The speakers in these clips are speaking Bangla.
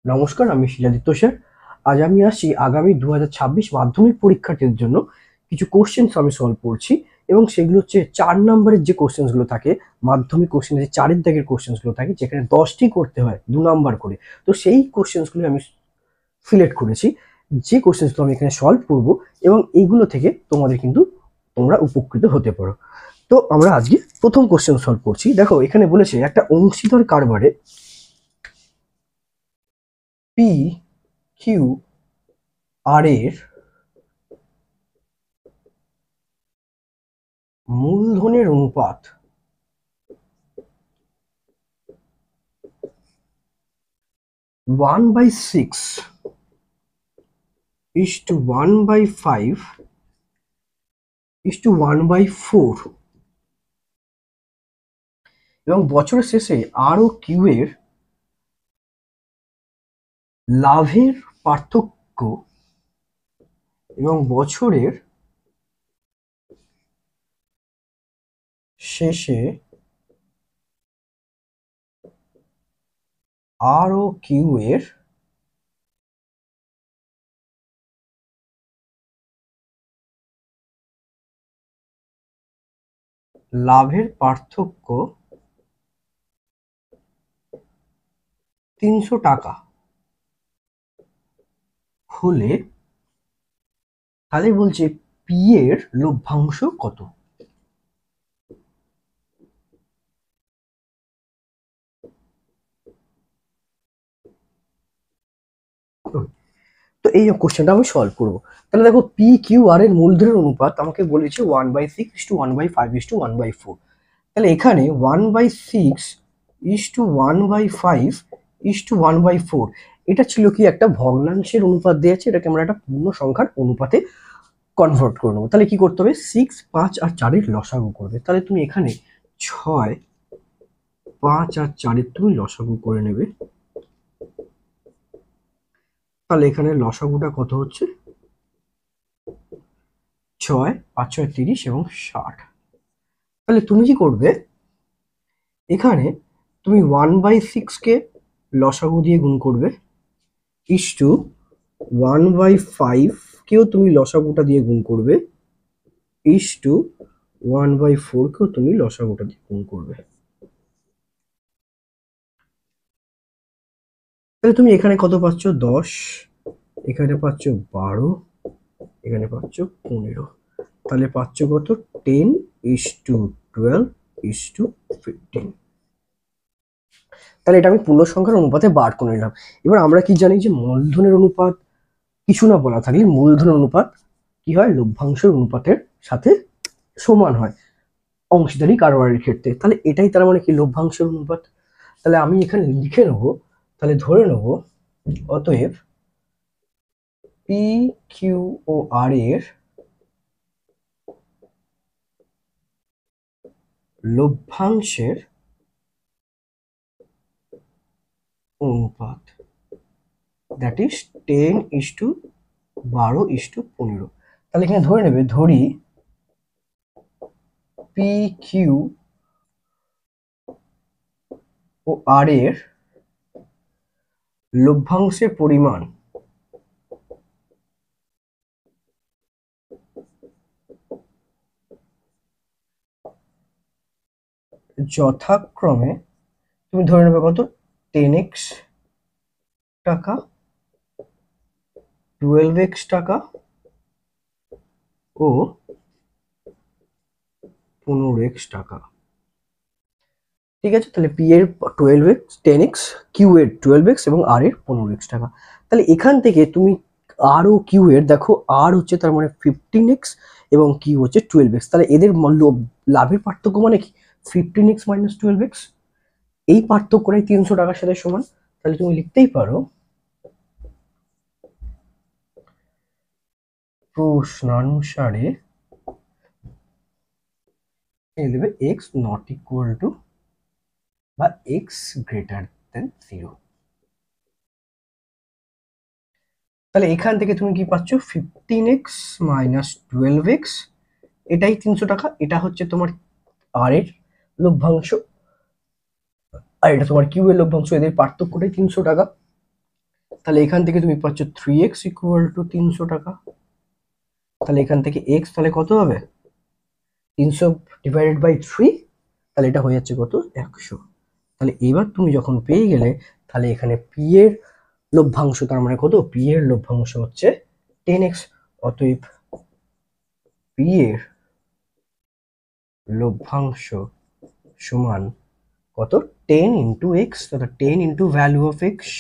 নমস্কার, আমি শিলাদিত্য স্যার। আজ আমি আসছি আগামী 2026 মাধ্যমিক পরীক্ষার্থীদের জন্য কিছু কোশ্চেন্স আমি সলভ করছি, এবং সেগুলো হচ্ছে 4 নম্বরের যে কোশ্চেন্সগুলো থাকে, মাধ্যমিক কোশ্চেন যে 4 দাগের কোশ্চেন্সগুলো থাকে, যেখানে 10টি করতে হয় 2 নাম্বার করে। তো সেই কোশ্চেন্সগুলো আমি সিলেক্ট করেছি, যে কোশ্চেন্সগুলো আমি এখানে সলভ করব, এবং এইগুলো থেকে তোমরা উপকৃত হতে পারো। তো আমরা আজকে প্রথম কোশ্চেন সলভ করছি। দেখো, এখানে বলেছে একটা অংশীদার কারবারে পি কিউ আর এর মূলধনের অনুপাত 1/6 is to 1/5 is to 1/4, এবং বছরের শেষে আর ও কিউ এর লাভের পার্থক্য এবং বছরের শেষে আর ও কিউ এর লাভের পার্থক্য 300 টাকা হলে, তাহলে বলছে পি এর লভ্যাংশ কত। তো এই কোশ্চেনটা আমি সলভ করবো। তাহলে দেখো, পি কিউ আর এর মূলধনের অনুপাত আমাকে বলেছে 1/6 is to 1/5 is to 1/4। তাহলে এখানে 1/6 is to 1/5 is to 1/4, এটা ছিল কি একটা ভগ্নাংশের অনুপাত দিয়ে আছে, এটাকে আমরা একটা পূর্ণ সংখ্যার অনুপাতে কনভার্ট করে নেবো। তাহলে কি করতে হবে, 6, 5 আর 4 লসাগু করবে। তাহলে তুমি এখানে 6, 5 আর 4 তুমি লসাগু করে নেবে। তাহলে এখানে লসাগুটা কত হচ্ছে, 6, 5, 6, 30 এবং 60। তাহলে তুমি কি করবে, এখানে তুমি 1/6 কে লসাগু দিয়ে গুণ করবে, ইস টু 1/5 কেও তুমি লসাগুটা দিয়ে গুণ করবে, ইস টু 1/4 কেও তুমি লসাগুটা দিয়ে গুণ করবে। তাহলে তুমি এখানে কত পাচ্ছ, 10, এখানে পাচ্ছ 12, এখানে পাচ্ছ 15। তাহলে পাচ্ছ কত, 10:12:15। তাহলে এটা আমি পূর্ণ সংখ্যার অনুপাতে বার করে নিলাম। এবার আমরা কি জানি যে মূলধনের অনুপাত কিছু না বলা থাকলে মূলধনের অনুপাত কি হয়, লভ্যাংশের অনুপাতের সাথে সমান হয় অংশীদারি কারবারের ক্ষেত্রে। তাহলে এটাই তার মানে কি, লভ্যাংশের অনুপাত। তাহলে আমি এখানে লিখে নেব, তাহলে ধরে নেব, অতএব পি কিউ ও আর এর লভ্যাংশের অনুপাত, দ্যাট ইজ 10:12:15। তাহলে এখানে ধরে নেবে, ধরি পি কিউ ও আর এর লভ্যাংশের পরিমাণ যথাক্রমে, তুমি ধরে নেবে কত, 10x টাকা, 12x টাকা ও 15x টাকা। ঠিক আছে, তাহলে পি এর 12x 10x, কিউ এর 12x এবং আর এর 15x টাকা। তাহলে এখান থেকে তুমি আর ও কিউ এর দেখো, আর হচ্ছে তার মানে 15x এবং কিউ হচ্ছে 12x। তাহলে এদের লাভের পার্থক্য মানে কি, 15x - 12x। এই পার্থক্যটাই 300 টাকার সাথে সমান। তাহলে তুমি লিখতেই পারো, প্রশ্নানুসারে দেবে এক্স নট ইকুয়াল টু বা এক্স গ্রেটার দেন 0। তাহলে এখান থেকে তুমি কি পাচ্ছ, 15x - 12x, এটাই 300 টাকা। এটা হচ্ছে তোমার আর এর লভ্যাংশ, আর এটা তোমার কিউ এর লভ্যাংশ, এদের পার্থক্যটাই 300 টাকা। তাহলে এখান থেকে তুমি পাচ্ছ 3x ইকুয়াল টু 300 টাকা। তাহলে এখান থেকে x তাহলে কত হবে, 300 ডিভাইডেড বাই 3, তাহলে এটা হয়ে যাচ্ছে কত, 100। তাহলে এবার তুমি যখন পেয়ে গেলে, তাহলে এখানে p এর লভ্যাংশ, তার মানে কত, p এর লভ্যাংশ হচ্ছে 10x। অতএব p এর লভ্যাংশ সমান কত, 10 ইন্টু এক্স, অর্থাৎ 10 ইন্টু ভ্যালু অফ এক্স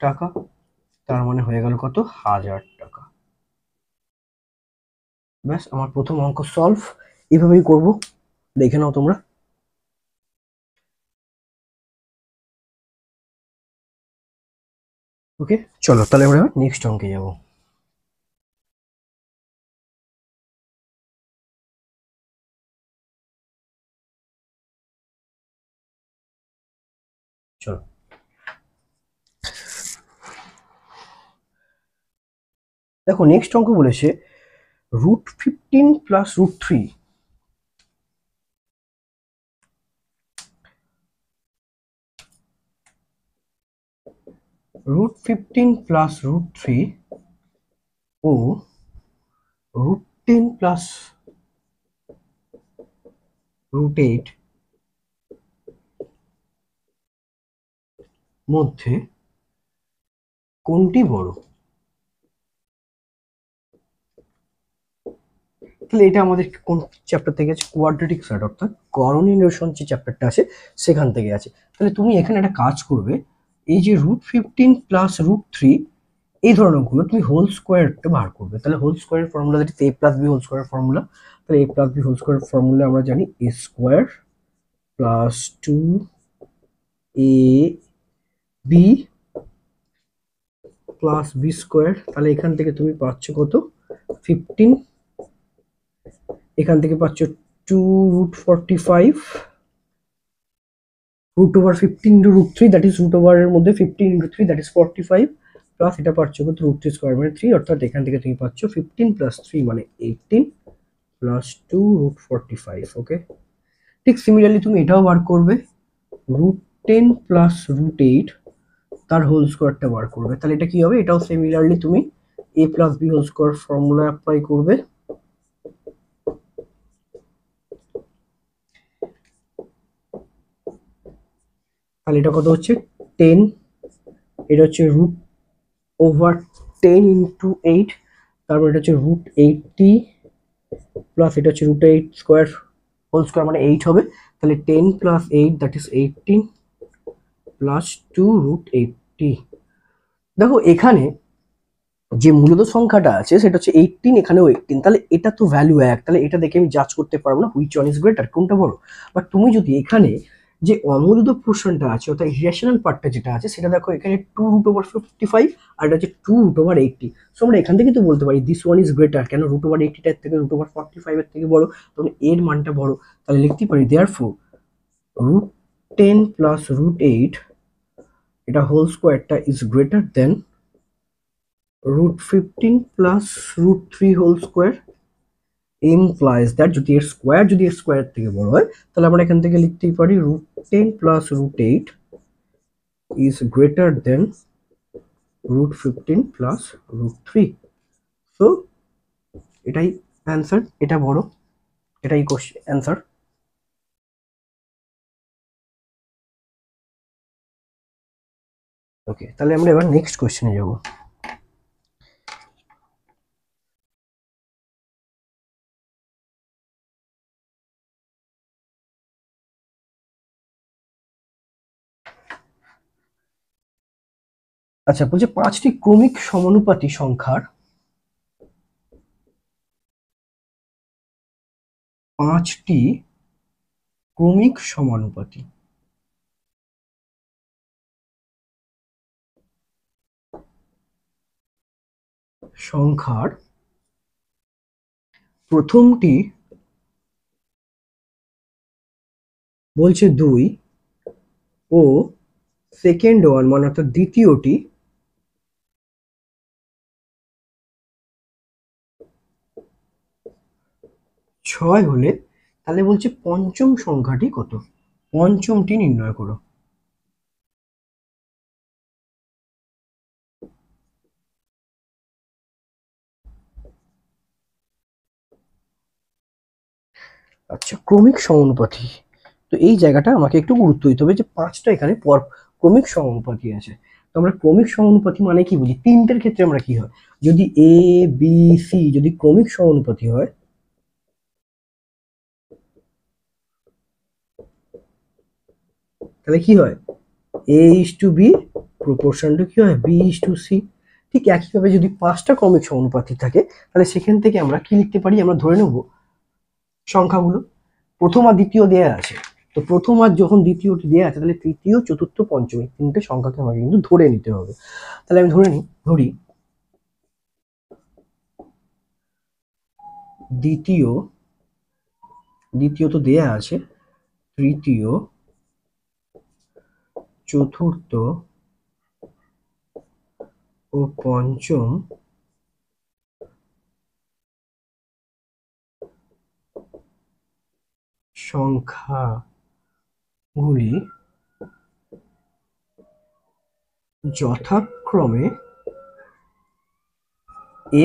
টাকা, তার মানে হয়ে গেল কত, 1000 টাকা। ব্যাস, আমার প্রথম অঙ্ক সলভ। এইভাবেই করব, দেখে নাও তোমরা। ওকে, চলো তাহলে আমরা নেক্সট অঙ্কে যাব। চলো, দেখো নেক্সট অঙ্ক বলেছে √15 প্লাস √3, √15 প্লাস √3 ও √10 প্লাস √8 মধ্যে কোনটি বড়। তাহলে এটা আমাদের কোন চ্যাপ্টার থেকে আছে, কোয়াড্রেটিক সর্ট, অর্থাৎ করণীয় নিরসন যে চ্যাপ্টারটা আছে সেখান থেকে আছে। তাহলে তুমি এখানে একটা কাজ করবে, এই যে √15 প্লাস √3 এই ধরনের অঙ্কগুলো তুমি হোল স্কোয়ারটা বার করবে। তাহলে হোল স্কোয়ারের formula, that is a plus b whole square formula. তাহলে a plus b whole square formula আমরা জানি a square plus 2ab plus b square. তাহলে এখান থেকে তুমি পাচ্ছ কত, 15, এখান থেকে পাচ্ছ 2√45, √15 ইন্টু √3, দ্যাট ইজ √ এর মধ্যে 15 ইন্টু 3, দ্যাট ইজ 45, প্লাস এটা পাচ্ছ কত, √3 স্কোয়ার মানে 3, অর্থাৎ এখান থেকে তুমি পাচ্ছ 15 প্লাস 3 মানে 18 প্লাস 2√45। ওকে, ঠিক সিমিলারলি তুমি এটাও বার করবে, √10 প্লাস √8 তার হোল স্কোয়ারটা বার করবে। তাহলে এটা কি হবে, এটাও সিমিলারলি তুমি a plus b whole square formula apply করবে। তাহলে এটা কত হচ্ছে 10, এটা হচ্ছে √10 ইন্টু 8, তারপর এটা হচ্ছে √80 প্লাস এটা হচ্ছে √8 স্কোয়ার হোল স্কোয়ার মানে 8 হবে। তাহলে 10 প্লাস 8 দ্যাট ইজ 18 প্লাস 2√80। দেখো এখানে যে মূলত সংখ্যাটা আছে সেটা হচ্ছে 18, এখানেও 18, তাহলে এটা তো ভ্যালু 1, তাহলে এটা দেখে আমি জাজ করতে পারবো না হুইচ ওয়ান ইজ গ্রেটার, কোনটা বড়। বাট তুমি যদি এখানে যে অমূলত পোর্শনটা আছে, অর্থাৎ ইরেশনাল পার্টটা যেটা আছে সেটা দেখো, এখানে 2√55 আর এটা হচ্ছে 2√80। সো আমরা এখান থেকে তো বলতে পারি দিস ওয়ান ইজ গ্রেটার, কেন √80টার থেকে √45 এর থেকে বড়, তখন এর মানটা বড়। তাহলে লিখতে পারি দেয়ারফোর √10 প্লাস √8 এটা হোল স্কোয়ারটা is greater than √15 plus √3 whole square, implies that যদি এর স্কোয়ার থেকে বড় হয়, তাহলে আমরা এখান থেকে লিখতেই পারি √10 plus √8 is greater than √15 plus √3। So এটাই অ্যান্সার, এটা বড়, এটাই কোশ্চেন অ্যান্সার। ওকে, তাহলে আমরা এবার নেক্সট কোশ্চেনে যাব। আচ্ছা, বলছে 5টি ক্রমিক সমানুপাতি সংখ্যার 5টি ক্রমিক সমানুপাতি সংখ্যার প্রথমটি বলছে 2 ও সেকেন্ড ওয়ান মানে অর্থাৎ দ্বিতীয়টি 6 হলে, তাহলে বলছে পঞ্চম সংখ্যাটি কত, পঞ্চমটি নির্ণয় করো। আচ্ছা, ক্রমিক সমানুপাতি। তো এই জায়গাটা আমাকে একটু গুরুত্ব দিতে হবে যে 5টা এখানে ক্রমিক সমানুপাতি আছে। তো আমরা ক্রমিক সমানুপাতি মানে কি বুঝি? তিনটের ক্ষেত্রে আমরা কি হয়, যদি এ বি সি যদি ক্রমিক সমানুপাতি হয়, তাহলে কি হয়? A is to b proportion to কি হয়? B is to c. ঠিক একইভাবে যদি 5টা ক্রমিক সমানুপাতি থাকে, তাহলে সেখান থেকে আমরা কি লিখতে পারি? আমরা ধরে নেব সংখ্যাগুলো প্রথম আর দ্বিতীয় দেয়া আছে। তো প্রথম আর যখন দ্বিতীয়টি দেয়া আছে, তাহলে তৃতীয় চতুর্থ পঞ্চম এই তিনটে সংখ্যাকে আমাকে কিন্তু ধরে নিতে হবে। তাহলে আমি ধরি দ্বিতীয় তো দেয়া আছে, তৃতীয় চতুর্থ ও পঞ্চম সংখ্যাগুলি যথাক্রমে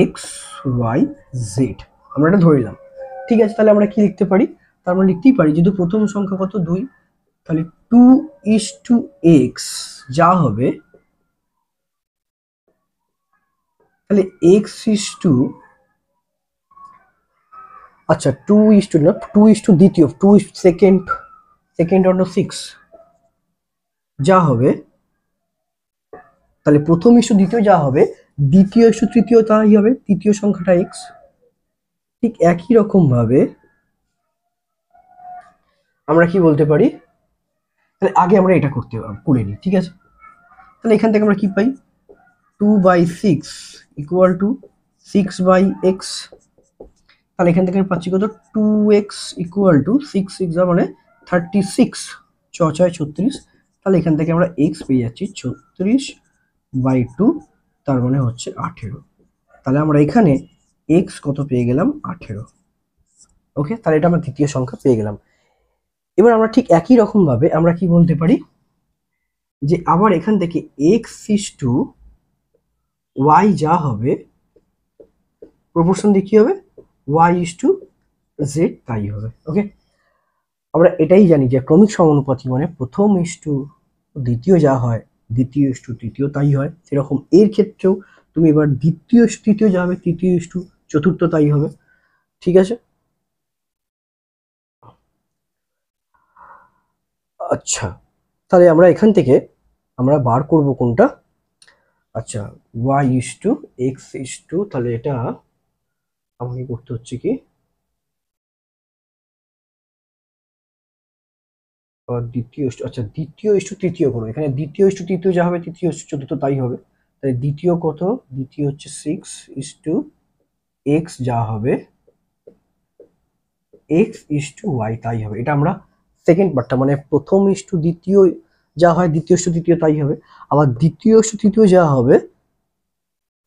এক্স ওয়াই জেড, আমরা এটা ধরে নিলাম। ঠিক আছে, তাহলে আমরা কি লিখতে পারি? তার মানে লিখতেই পারি, যেহেতু প্রথম সংখ্যা কত 2, তাহলে 2:x যা হবে, তাহলে x ইস টু, আচ্ছা 2:, না 2:, দ্বিতীয় 2 সেকেন্ড অর্ডার 6 যা হবে, তাহলে প্রথম ইস্টু দ্বিতীয় যা হবে, দ্বিতীয় ইস্টু তৃতীয় তাই হবে, তৃতীয় সংখ্যাটা x। ঠিক একই রকম ভাবে আমরা কি বলতে পারি? তাহলে আগে আমরা এটা করে নিই, ঠিক আছে? তাহলে এখান থেকে আমরা কি পাই? 2/6 ইকুয়াল টু 6/x। তাহলে এখান থেকে পাচ্ছি কত? 2x ইকুয়াল টু 6 মানে 36, 6×6 = 36। তাহলে এখান থেকে আমরা x পেয়ে যাচ্ছি 36/2, তার মানে হচ্ছে 18। তাহলে আমরা এখানে x কত পেয়ে গেলাম? 18। ওকে, তাহলে এটা আমরা দ্বিতীয় সংখ্যা পেয়ে গেলাম। এবার আমরা ঠিক একই রকম ভাবে আমরা কি বলতে পারি, যে আবার এখান থেকে x ইস টু y যা হবে, প্রপোর্শন দিয়ে কি হবে? y ইস টু z তাই হবে। ওকে, আমরা এটাই জানি যে ক্রমিক সমানুপাতি মানে প্রথম ইস্টু দ্বিতীয় যা হয়, দ্বিতীয় ইস্টু তৃতীয় তাই হয়। সেরকম এর ক্ষেত্রেও তুমি এবার দ্বিতীয় ইস্টু তৃতীয় যা হবে, তৃতীয় ইস্টু চতুর্থ তাই হবে। ঠিক আছে, আচ্ছা তাহলে আমরা এখান থেকে আমরা বার করব কোনটা? আচ্ছা, y is two x is to, তাহলে এটা আমাকে করতে হচ্ছে কি, দ্বিতীয় ইস্টু, আচ্ছা দ্বিতীয় ইস্টু তৃতীয় করো। এখানে দ্বিতীয় ইস্টু তৃতীয় যা হবে, তৃতীয় ইস্টু চতুর্থ তাই হবে। তাহলে দ্বিতীয় কত? দ্বিতীয় হচ্ছে 6:x যা হবে, x:y তাই হবে। এটা আমরা সেকেন্ড পার্টটা মানে প্রথম ইস্টু দ্বিতীয় যা হয়, দ্বিতীয় ইস্টু তৃতীয় তাই হবে। আবার দ্বিতীয় ইস্টু তৃতীয় যা হবে,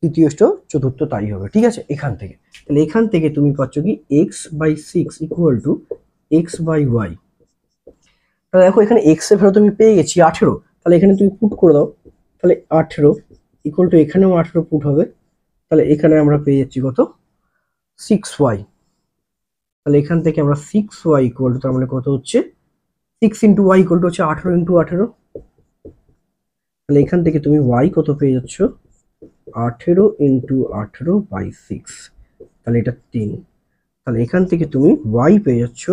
তৃতীয় ইস্টু চতুর্থ তাই হবে। ঠিক আছে, এখান থেকে তাহলে এখান থেকে তুমি পাচ্ছ কি x/6 ইকুয়াল টু x/y। তাহলে দেখো এখানে x এর ভ্যালু তুমি পেয়ে গেছি 18। তাহলে এখানে তুমি পুট করে দাও, তাহলে 18 ইকুয়াল টু এখানেও 18 পুট হবে। তাহলে এখানে আমরা পেয়ে যাচ্ছি কত? 6y। তাহলে এখান থেকে আমরা 6y ইকুয়াল টু, তার মানে কত হচ্ছে? 6 ইন্টু y ইকুয়াল টু হচ্ছে 18 ইন্টু 18। তাহলে এখান থেকে তুমি y কত পেয়ে যাচ্ছ? 18 ইন্টু 18/6, তাহলে এটা 3। তাহলে এখান থেকে তুমি y পেয়ে যাচ্ছ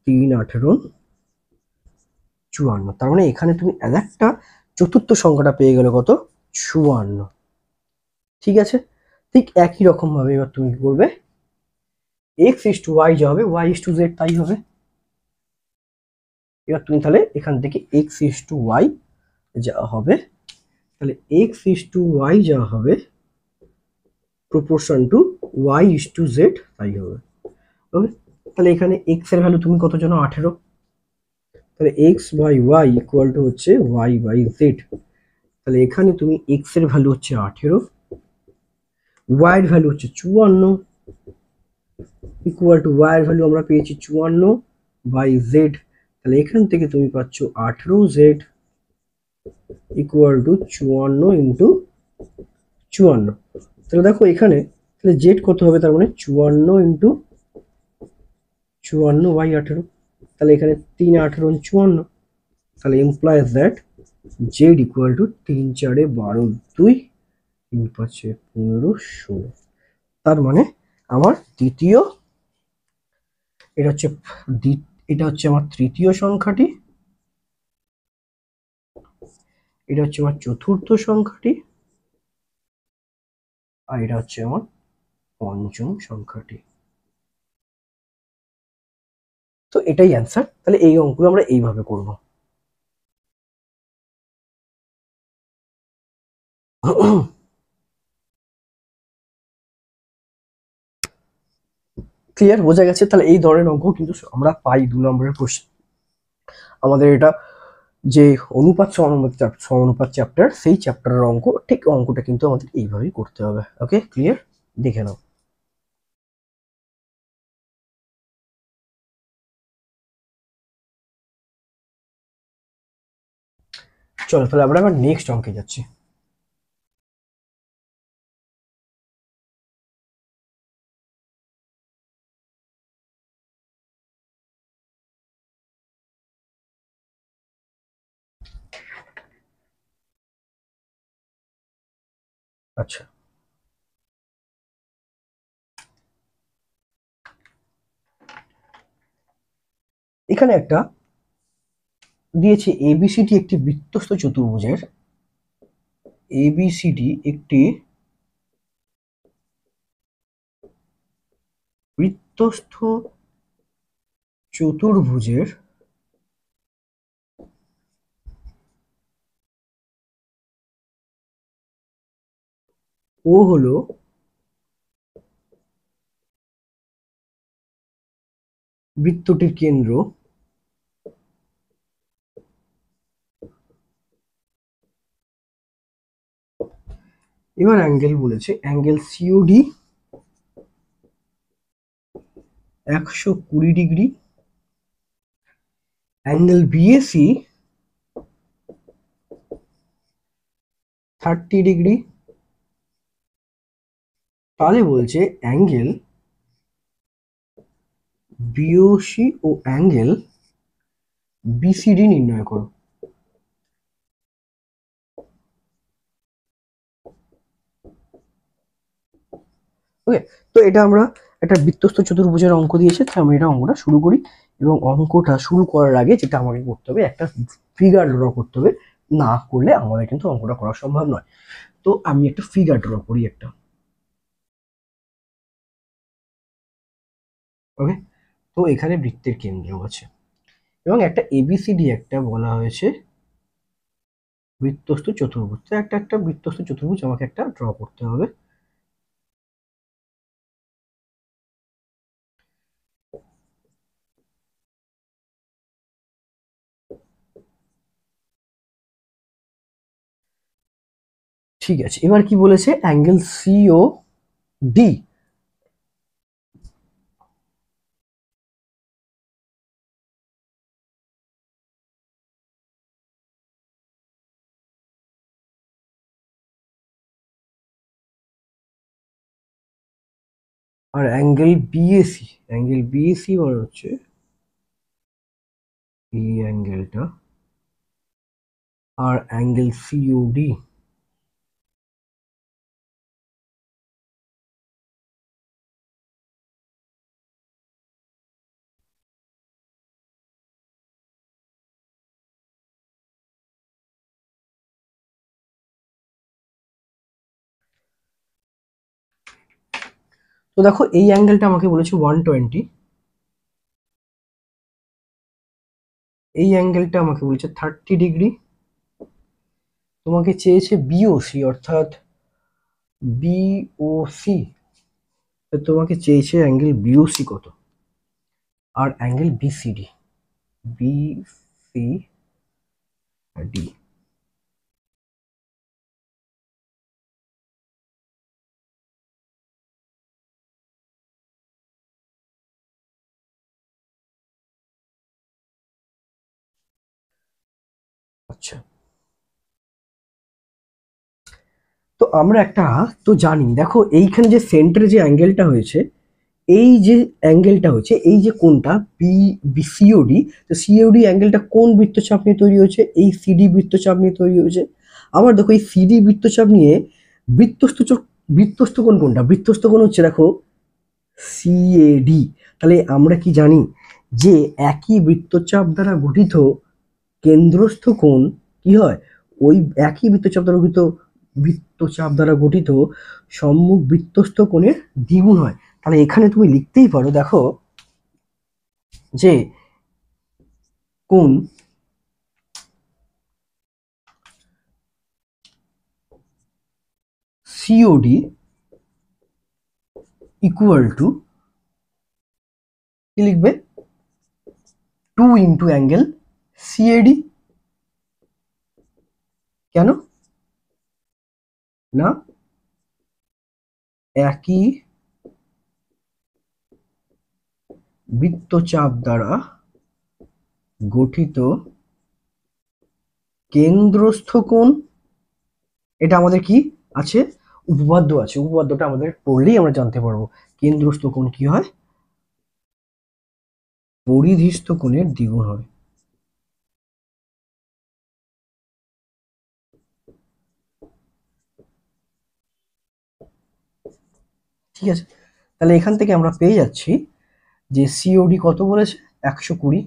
3×18=54। তার মানে এখানে তুমি একটা চতুর্থ সংখ্যাটা পেয়ে গেলে কত? 54। ঠিক আছে, ঠিক একই রকম ভাবে এবার তুমি কি করবে? x ইস টু y যা হবে, y ইস টু z তাই হবে। এবার তুমি তাহলে এখান থেকে x ইস টু y যা হবে, তাহলে x ইস টু y যা হবে proportion to y is to z তাই হবে। ওকে, তাহলে এখানে x এর ভ্যালু তুমি কত জানো? 18। তাহলে x/y ইকুয়াল টু হচ্ছে y/z। তাহলে এখানে তুমি x এর ভ্যালু হচ্ছে 18, y এর ভ্যালু হচ্ছে 54, ইকুয়াল টু y এর ভ্যালু আমরা পেয়েছি 54/z। তাহলে এখান থেকে তুমি পাচ্ছ 18z ইকুয়াল টু 54 ইন্টু 54। তাহলে দেখো এখানে তাহলে z কত হবে? তার মানে 54 ইন্টু 54/18, তাহলে এখানে 3 18 54, তাহলে implies that Z equal to 3 4 12 2 3 5 15 16। তার মানে আমার দ্বিতীয়, এটা হচ্ছে এটা হচ্ছে আমার তৃতীয় সংখ্যাটি, এটা হচ্ছে আমার চতুর্থ সংখ্যাটি, আর এটা হচ্ছে আমার পঞ্চম সংখ্যাটি। তো এটাই অ্যান্সার। তাহলে এই অঙ্কগুলো আমরা এইভাবে করব। ক্লিয়ার, বোঝা গেছে? তাহলে এই ধরনের অঙ্ক কিন্তু আমরা পাই 2 নম্বরের কোশ্চেন। আমাদের এটা যে অনুপাত সমানুপাত চ্যাপ্টার, সেই চ্যাপ্টারের অঙ্ক, ঠিক অঙ্কটা কিন্তু আমাদের এইভাবেই করতে হবে। ওকে, ক্লিয়ার? দেখে নাও। চলো তাহলে আমরা আবার নেক্সট অঙ্কে যাচ্ছি। আচ্ছা, এখানে একটা দিয়েছে এবিসিডি একটি বৃত্তস্থ চতুর্ভুজের, এবিসিডি একটি বৃত্তস্থ চতুর্ভুজের ও হলো বৃত্তটির কেন্দ্র, এবার অ্যাঙ্গেল বলেছে, angle COD 120 degree, angle BAC 30 degree. তাহলে বলছে অ্যাঙ্গেল বিওসি ও অ্যাঙ্গেল বিসিডি নির্ণয় করো। ওকে, তো এটা আমরা একটা বৃত্তস্থ চতুর্ভুজের অঙ্ক দিয়েছে, তো আমি এটা অঙ্কটা শুরু করি। এবং অঙ্কটা শুরু করার আগে যেটা আমাকে করতে হবে, একটা ফিগার ড্র করতে হবে, না করলে আমাদের কিন্তু অঙ্কটা করা সম্ভব নয়। তো আমি একটা ফিগার ড্র করি একটা। ওকে, তো এখানে বৃত্তের কেন্দ্র আছে এবং একটা এবিসিডি একটা বলা হয়েছে বৃত্তস্থ চতুর্ভুজ। তো একটা বৃত্তস্থ চতুর্ভুজ আমাকে একটা ড্র করতে হবে। ঠিক আছে, এবার কি বলেছে, অ্যাঙ্গেল সিও ডি, আর অ্যাঙ্গেল বিএসি, অ্যাঙ্গেল বিএসি মানে হচ্ছে এই অ্যাঙ্গেলটা, আর অ্যাঙ্গেল সিওডি। তো দেখো এই অ্যাঙ্গেলটা আমাকে বলেছে 120, এই অ্যাঙ্গেলটা আমাকে বলেছে 30 ডিগ্রি, তোমাকে চেয়েছে বিওসি অর্থাৎ বিওসি, তোমাকে চেয়েছে অ্যাঙ্গেল বিওসি কত, আর অ্যাঙ্গেল বিসিডি, বিসিডি। আচ্ছা, তো আমরা একটা তো জানি, দেখো এইখানে যে সেন্টারে যে অ্যাঙ্গেলটা হয়েছে, এই যে অ্যাঙ্গেলটা হচ্ছে, এই যে কোনটা সিওডি, তো সিওডি অ্যাঙ্গেলটা কোন বৃত্তচাপ নিয়ে তৈরি হয়েছে? এই সিডি বৃত্তচাপ নিয়ে তৈরি হয়েছে। আবার দেখো এই সিডি বৃত্তচাপ নিয়ে বৃত্তস্থ কোণ কোনটা? বৃত্তস্থ কোণ হচ্ছে দেখো সিএডি। তাহলে আমরা কি জানি যে একই বৃত্তচাপ দ্বারা গঠিত কেন্দ্রস্থ কোণ কি হয়? ওই একই বৃত্তচাপ দ্বারা গঠিত সম্মুখ বৃত্তস্থ কোণের দ্বিগুণ হয়। তাহলে এখানে তুমি লিখতেই পারো, দেখো যে কোণ সিওডি ইকুয়াল টু কি লিখবে? 2 ইন্টু অ্যাঙ্গেল সিএডি। কেন না? একই বৃত্তচাপ দ্বারা গঠিত কেন্দ্রস্থ কোণ, এটা আমাদের কি আছে? উপপাদ্য আছে। উপপাদ্যটা আমাদের পড়লেই আমরা জানতে পারবো কেন্দ্রস্থ কোণ কি হয়? পরিধিস্থ কোণের দ্বিগুণ হয়। ঠিক আছে, তাহলে এখান থেকে আমরা পেয়ে যাচ্ছি যে সিওডি কত বলেছে? 120।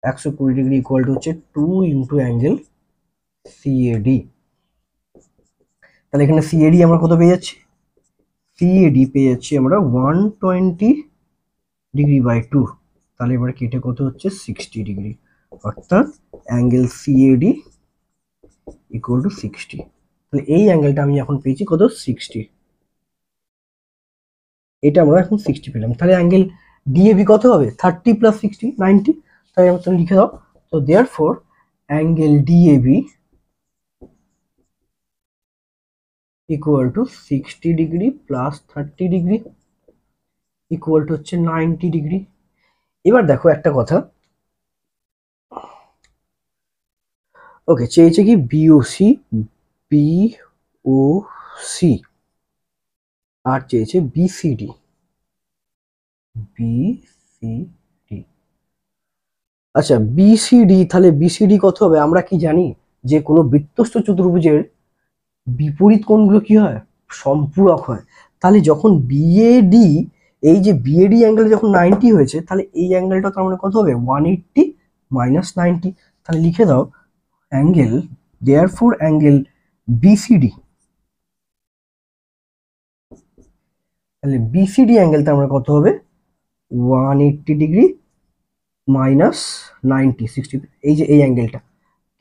120 ডিগ্রি ইকুয়াল টু হচ্ছে 2 ইন্টু অ্যাঙ্গেল সিএডি। তাহলে এখানে সিএডি আমরা কত পেয়ে যাচ্ছি? সিএডি পেয়ে যাচ্ছি আমরা 120 ডিগ্রি বাই 2। তাহলে এবার কেটে কত হচ্ছে? 60 ডিগ্রি। অর্থাৎ অ্যাঙ্গেল সিএডি ইকুয়াল টু 60। তাহলে এই অ্যাঙ্গেলটা আমি এখন পেয়েছি কত? 60। এটা আমরা এখন 60 পেলাম। তাহলে অ্যাঙ্গেল ডিএবি কত হবে? 30 প্লাস 60 90। তাই আমরা তুমি লিখে দাও। তো therefore angle DAB equal to 60 degree plus 30 degree equal to হচ্ছে 90 ডিগ্রি। এবার দেখো একটা কথা, ওকে, চেয়েছে কি বিওসি, বিওসি, আর চেয়েছে বিসিডি, বিসিডি। আচ্ছা বিসিডি, তাহলে বিসিডি কত হবে? আমরা কি জানি যে কোনো বৃত্তস্থ চতুর্ভুজের বিপরীত কোণগুলো কি হয়? সম্পূরক হয়। তাহলে যখন বিএডি, এই যে বিএডি অ্যাঙ্গেল যখন 90 হয়েছে, তাহলে এই অ্যাঙ্গেলটা তার মানে কত হবে? 180 মাইনাস 90। তাহলে লিখে দাও অ্যাঙ্গেল, দেয়ারফর অ্যাঙ্গেল বিসিডি, তাহলে বিসিডি অ্যাঙ্গেলটা আমরা কত হবে? 180 ডিগ্রি মাইনাস 90, 60। এই যে এই অ্যাঙ্গেলটা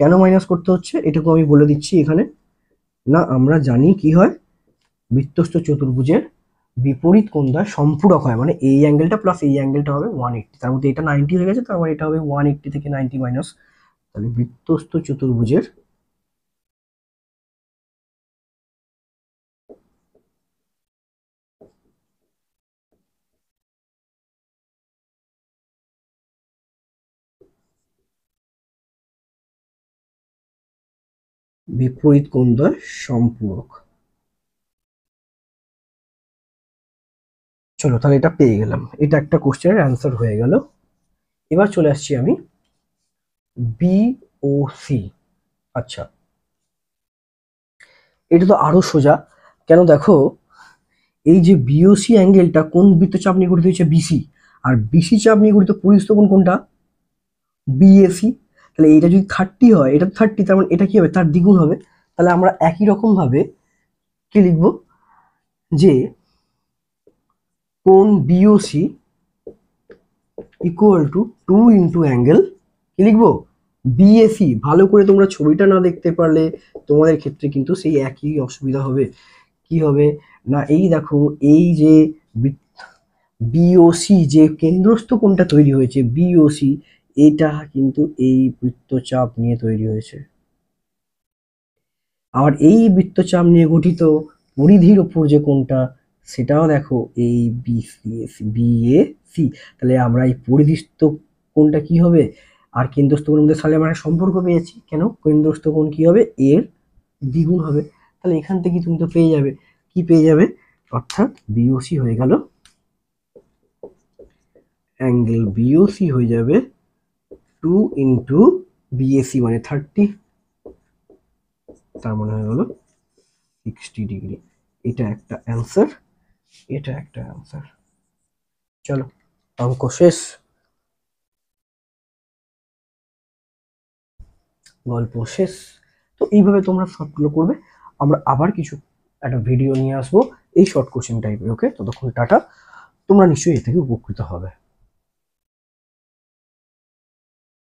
কেন মাইনাস করতে হচ্ছে এটুকু আমি বলে দিচ্ছি এখানে। না আমরা জানি কি হয়, বৃত্তস্থ চতুর্ভুজের বিপরীত কোণ দ্বয় সম্পূরক হয়, মানে এই অ্যাঙ্গেলটা প্লাস এই অ্যাঙ্গেলটা হবে 180। তার মধ্যে এটা 90 হয়ে গেছে, তার মানে এটা হবে 180 থেকে 90 মাইনাস। তাহলে বৃত্তস্থ চতুর্ভুজের বিপরীত কোণ দ্বয় সম্পূরক। চলো তাহলে এটা পেয়ে গেলাম, এটা একটা কোশ্চেনের অ্যান্সার হয়ে গেল। এবার চলে আসছি আমি বিওসি। আচ্ছা এটা তো আরো সোজা। কেন দেখো, এই যে বিওসি অ্যাঙ্গেলটা কোন বৃত্তচাপ নিয়ে গঠিত হচ্ছে? বিসি। আর বিসি চাপ নিয়ে গঠিত পরিস্থ কোণ কোনটা? বিএসি। তাহলে এটা যদি 30 হয়, এটা 30, তার মানে এটা কি হবে? তার দ্বিগুণ হবে। তাহলে আমরা একই রকম ভাবে কি লিখবো যে কোণ BOC equal to 2 into angle কি লিখবো? বিএসি। ভালো করে তোমরা ছবিটা না দেখতে পারলে তোমাদের ক্ষেত্রে কিন্তু সেই একই অসুবিধা হবে। কি হবে না, এই দেখো এই যে বিওসি যে কেন্দ্রস্থ কোণটা তৈরি হয়েছে বিওসি, এটা কিন্তু এই বৃত্তচাপ নিয়ে তৈরি হয়েছে। আর এই বৃত্তচাপ নিয়ে গঠিত পরিধির ওপর যে কোণটা, সেটাও দেখো এই বিএসি। তাহলে আমরা এই পরিধিস্থ কোণটা কি হবে আর কেন্দ্রস্থ কোণের মধ্যে তাহলে আমরা সম্পর্ক পেয়েছি। কেন? কেন্দ্রস্থ কোণ কি হবে? এর দ্বিগুণ হবে। তাহলে এখান থেকে তুমি তো পেয়ে যাবে, কি পেয়ে যাবে? অর্থাৎ বিওসি হয়ে গেল অ্যাঙ্গেল বিওসি হয়ে যাবে 2 ইন্টু বিএসি মানে 30, তার মানে হয়ে গেল 60 ডিগ্রি। এটা একটা অ্যান্সার, এটা একটা অ্যান্সার। চলো অঙ্ক শেষ, গল্প শেষ। তো এইভাবে তোমরা সবগুলো করবে। আমরা আবার কিছু একটা ভিডিও নিয়ে আসবো এই শর্ট কোশ্চেন টাইপের। ওকে, ততক্ষণ টাটা। তোমরা নিশ্চয়ই এ থেকে উপকৃত হবে।